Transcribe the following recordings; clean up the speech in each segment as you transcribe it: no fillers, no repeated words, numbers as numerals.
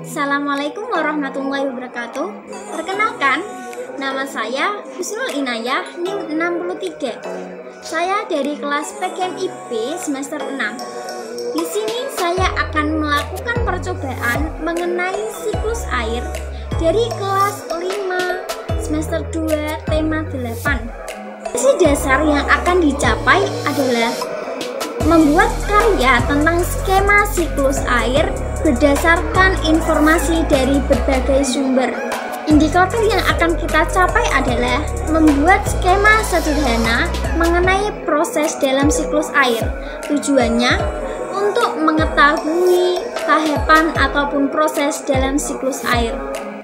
Assalamualaikum warahmatullahi wabarakatuh. Perkenalkan, nama saya Husnul Inayah, NIM 63. Saya dari kelas PKMIP semester 6. Di sini saya akan melakukan percobaan mengenai siklus air dari kelas 5 semester 2 tema 8. Isi dasar yang akan dicapai adalah membuat karya tentang skema siklus air berdasarkan informasi dari berbagai sumber. Indikator yang akan kita capai adalah membuat skema sederhana mengenai proses dalam siklus air. Tujuannya untuk mengetahui tahapan ataupun proses dalam siklus air.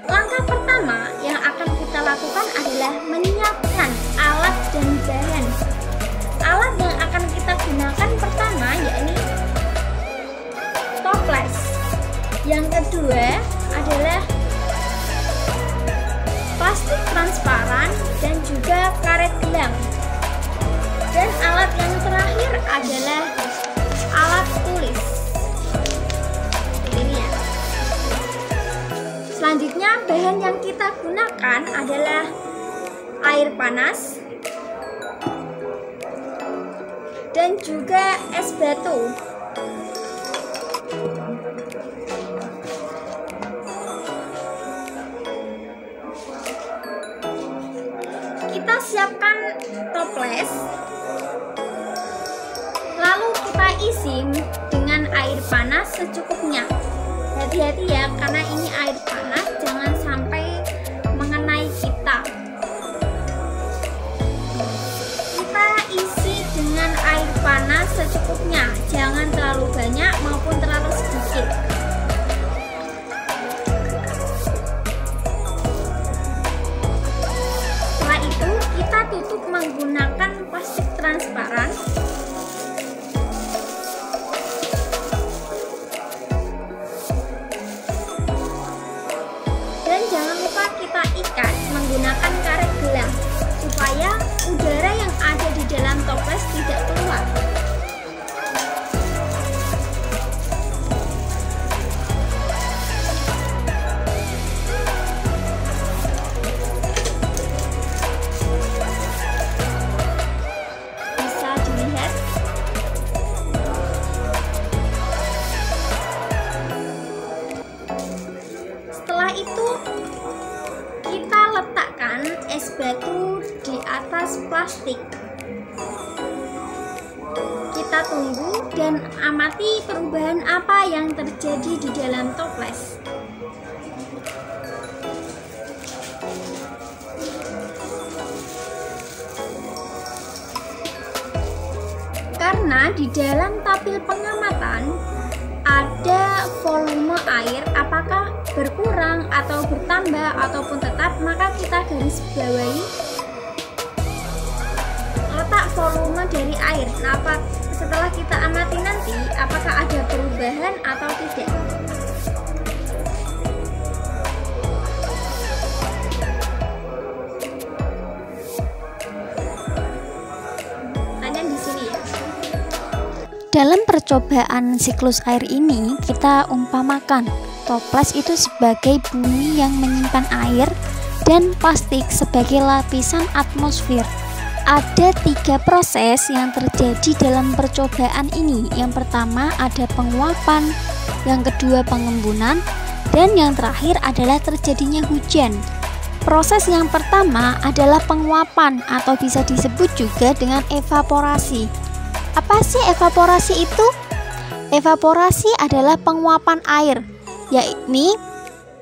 Langkah pertama yang akan kita lakukan adalah menyiapkan alat dan bahan. Alat yang akan kita gunakan pertama yakni toples. Yang kedua adalah plastik transparan dan juga karet gelang. Dan alat yang terakhir adalah alat tulis. Ini ya. Selanjutnya bahan yang kita gunakan adalah air panas dan juga es batu. Kita siapkan toples, lalu kita isi dengan air panas secukupnya. Hati-hati ya, karena ini air panas, jangan sampai mengenai kita. Kita isi dengan air panas secukupnya, jangan terlalu banyak maupun terlalu sedikit. Setelah itu kita tutup menggunakan plastik transparan. Dan jangan lupa kita ikat menggunakan karet gelang supaya udara yang ada di dalam toples tidak keluar. Bisa dilihat. Setelah itu kita letakkan es batu di atas plastik. Kita tunggu dan amati perubahan apa yang terjadi di dalam toples. Karena di dalam tabel pengamatan ada volume air, apakah berkurang atau bertambah ataupun tetap, maka kita garis bawahi letak volume dari air. Nah, setelah kita amati nanti apakah ada perubahan atau tidak. Tanya di sini ya. Dalam percobaan siklus air ini, kita umpamakan toples itu sebagai bumi yang menyimpan air dan plastik sebagai lapisan atmosfer. Ada 3 proses yang terjadi dalam percobaan ini. Yang pertama ada penguapan, yang kedua pengembunan, dan yang terakhir adalah terjadinya hujan. Proses yang pertama adalah penguapan atau bisa disebut juga dengan evaporasi. Apa sih evaporasi itu? Evaporasi adalah penguapan air, yakni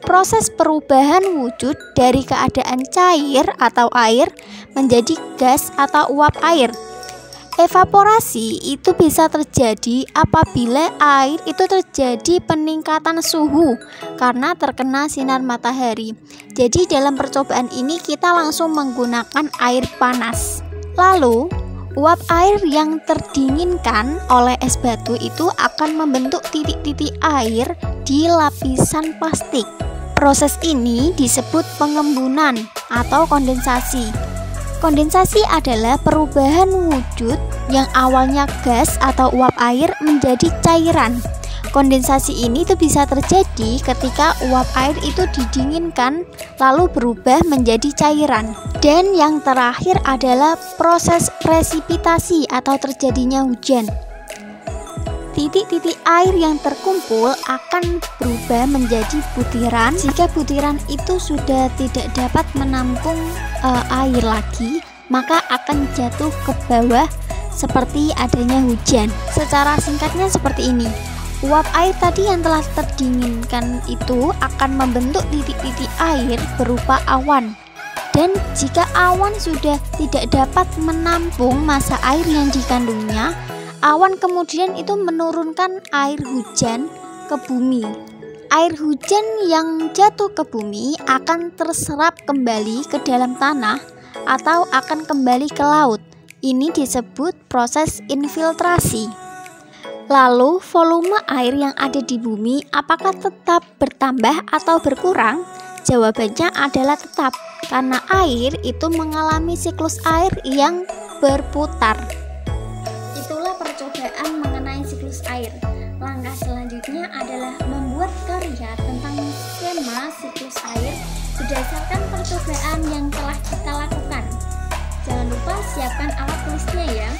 proses perubahan wujud dari keadaan cair atau air menjadi gas atau uap air. Evaporasi itu bisa terjadi apabila air itu terjadi peningkatan suhu karena terkena sinar matahari. Jadi dalam percobaan ini kita langsung menggunakan air panas. Lalu uap air yang terdinginkan oleh es batu itu akan membentuk titik-titik air di lapisan plastik. Proses ini disebut pengembunan atau kondensasi. Kondensasi adalah perubahan wujud yang awalnya gas atau uap air menjadi cairan. Kondensasi ini tuh bisa terjadi ketika uap air itu didinginkan lalu berubah menjadi cairan. Dan yang terakhir adalah proses presipitasi atau terjadinya hujan. Titik-titik air yang terkumpul akan berubah menjadi butiran. Jika butiran itu sudah tidak dapat menampung air lagi, maka akan jatuh ke bawah seperti adanya hujan. Secara singkatnya seperti ini. Uap air tadi yang telah terdinginkan itu akan membentuk titik-titik air berupa awan. Dan jika awan sudah tidak dapat menampung massa air yang dikandungnya, awan kemudian itu menurunkan air hujan ke bumi. Air hujan yang jatuh ke bumi akan terserap kembali ke dalam tanah atau akan kembali ke laut. Ini disebut proses infiltrasi. Lalu volume air yang ada di bumi apakah tetap bertambah atau berkurang? Jawabannya adalah tetap, karena air itu mengalami siklus air yang berputar. Itulah percobaan mengenai siklus air. Langkah selanjutnya adalah membuat karya tentang skema siklus air berdasarkan percobaan yang telah kita lakukan. Jangan lupa siapkan alat tulisnya ya.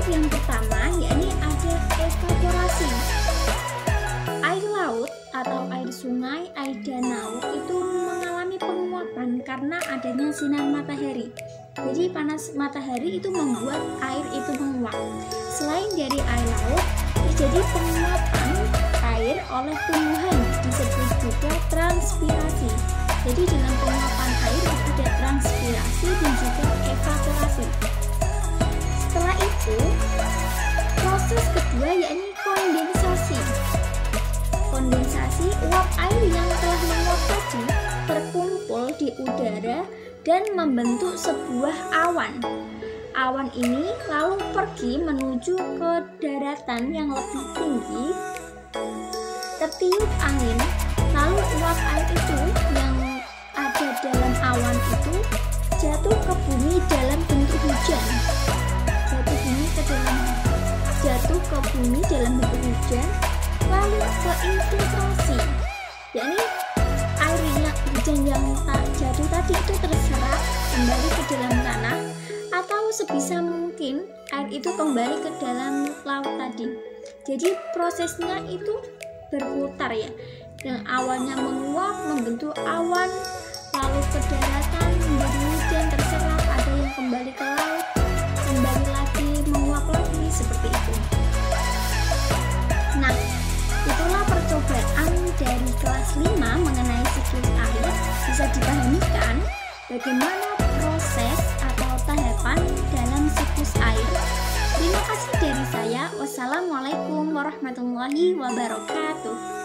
Yang pertama yakni ada evaporasi. Air laut atau air sungai, air danau itu mengalami penguapan karena adanya sinar matahari. Jadi panas matahari itu membuat air itu menguap. Selain dari air laut, terjadi penguapan air oleh tumbuhan, disebut juga transpirasi. Jadi dengan penguapan air ada transpirasi dan juga evaporasi. Setelah itu, proses kedua yakni kondensasi. Kondensasi, uap air yang telah menguap tadi terkumpul di udara dan membentuk sebuah awan. Awan ini lalu pergi menuju ke daratan yang lebih tinggi, tertiup angin, lalu uap air itu yang ada dalam awan itu jatuh ke bumi dalam bentuk hujan. Jatuh ke bumi dalam bentuk hujan, lalu ke infiltrasi, yakni airnya hujan yang jatuh tadi itu terserap kembali ke dalam tanah, atau sebisa mungkin air itu kembali ke dalam laut tadi. Jadi prosesnya itu berputar ya, yang awalnya menguap membentuk awan, lalu ke daratan menjadi hujan terserap, ada yang kembali ke laut, kembali lagi menguap lagi, seperti itu. Nah, itulah percobaan dari kelas 5 mengenai siklus air. Bisa dipahamikan bagaimana proses atau tahapan dalam siklus air. Terima kasih dari saya. Wassalamualaikum warahmatullahi wabarakatuh.